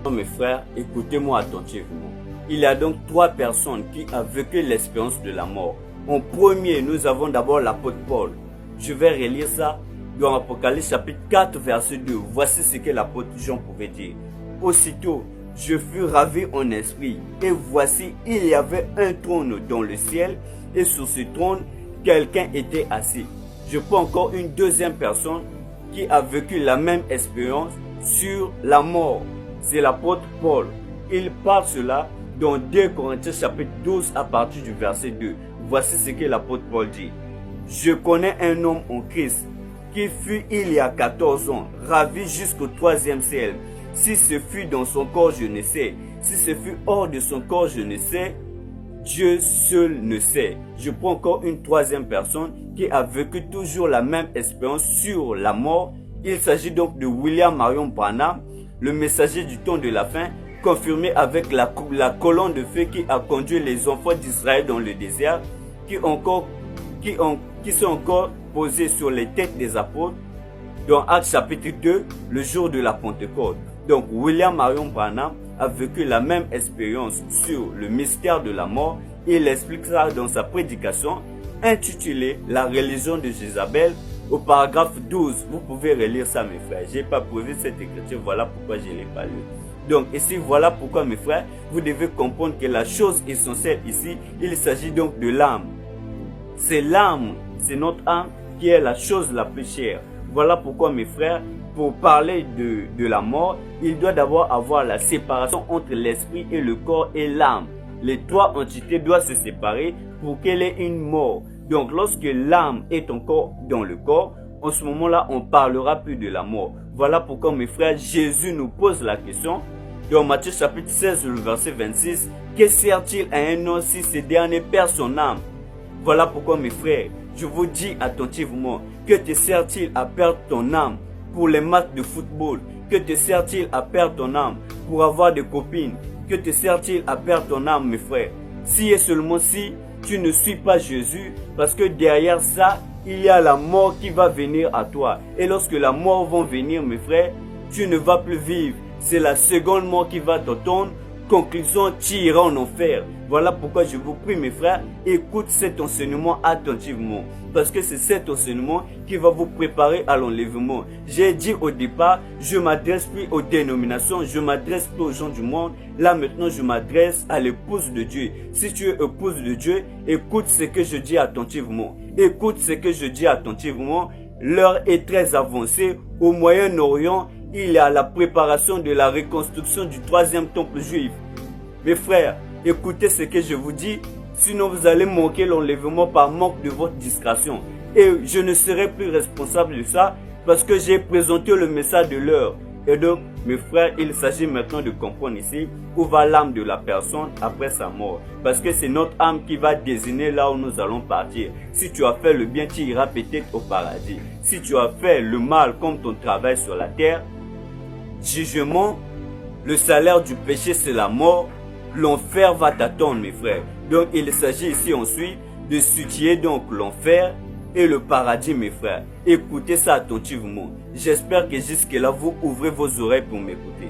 Mes frères, écoutez-moi attentivement. Il y a donc 3 personnes qui ont vécu l'expérience de la mort. En premier, nous avons d'abord l'apôtre Paul. Je vais relire ça dans Apocalypse chapitre 4 verset 2. Voici ce que l'apôtre Jean pouvait dire. Aussitôt, je fus ravi en esprit, et voici, il y avait un trône dans le ciel, et sur ce trône, quelqu'un était assis. Je prends encore une deuxième personne qui a vécu la même expérience sur la mort. C'est l'apôtre Paul. Il parle cela dans 2 Corinthiens chapitre 12 à partir du verset 2. Voici ce que l'apôtre Paul dit. Je connais un homme en Christ qui fut il y a 14 ans, ravi jusqu'au 3e ciel. Si ce fut dans son corps, je ne sais. Si ce fut hors de son corps, je ne sais. Dieu seul ne sait. Je prends encore une 3e personne qui a vécu toujours la même expérience sur la mort. Il s'agit donc de William Marion Branham, le messager du temps de la fin, confirmé avec la colonne de feu qui a conduit les enfants d'Israël dans le désert, qui sont encore posés sur les têtes des apôtres dans Actes chapitre 2, le jour de la Pentecôte. Donc William Marion Branham a vécu la même expérience sur le mystère de la mort. Il explique ça dans sa prédication intitulée La religion de Jézabel au paragraphe 12. Vous pouvez relire ça mes frères. Je n'ai pas prouvé cette écriture, voilà pourquoi je ne l'ai pas lu. Donc ici, voilà pourquoi mes frères, vous devez comprendre que la chose essentielle ici, il s'agit donc de l'âme. C'est l'âme, c'est notre âme qui est la chose la plus chère. Voilà pourquoi mes frères, pour parler de la mort, il doit d'abord avoir la séparation entre l'esprit et le corps et l'âme. Les 3 entités doivent se séparer pour qu'elle ait une mort. Donc lorsque l'âme est encore dans le corps, en ce moment-là, on ne parlera plus de la mort. Voilà pourquoi mes frères, Jésus nous pose la question dans Matthieu chapitre 16, le verset 26. Que sert-il à un homme si ce dernier perd son âme? Voilà pourquoi mes frères, je vous dis attentivement, que te sert-il à perdre ton âme pour les matchs de football? Que te sert-il à perdre ton âme pour avoir des copines? Que te sert-il à perdre ton âme mes frères? Si et seulement si tu ne suis pas Jésus, parce que derrière ça, il y a la mort qui va venir à toi. Et lorsque la mort va venir mes frères, tu ne vas plus vivre. C'est la seconde mort qui va t'attendre. Conclusion, tu iras en enfer. Voilà pourquoi je vous prie mes frères, écoute cet enseignement attentivement. Parce que c'est cet enseignement qui va vous préparer à l'enlèvement. J'ai dit au départ, je m'adresse plus aux dénominations, je m'adresse plus aux gens du monde. Là maintenant, je m'adresse à l'épouse de Dieu. Si tu es épouse de Dieu, écoute ce que je dis attentivement. Écoute ce que je dis attentivement. L'heure est très avancée. Au Moyen-Orient, il y a la préparation de la reconstruction du 3e temple juif. Mes frères, écoutez ce que je vous dis, sinon vous allez manquer l'enlèvement par manque de votre discrétion. Et je ne serai plus responsable de ça parce que j'ai présenté le message de l'heure. Et donc, mes frères, il s'agit maintenant de comprendre ici où va l'âme de la personne après sa mort. Parce que c'est notre âme qui va désigner là où nous allons partir. Si tu as fait le bien, tu iras peut-être au paradis. Si tu as fait le mal comme ton travail sur la terre, jugement, le salaire du péché c'est la mort, l'enfer va t'attendre mes frères. Donc il s'agit ici ensuite de situer donc l'enfer et le paradis mes frères. Écoutez ça attentivement. J'espère que jusque là vous ouvrez vos oreilles pour m'écouter.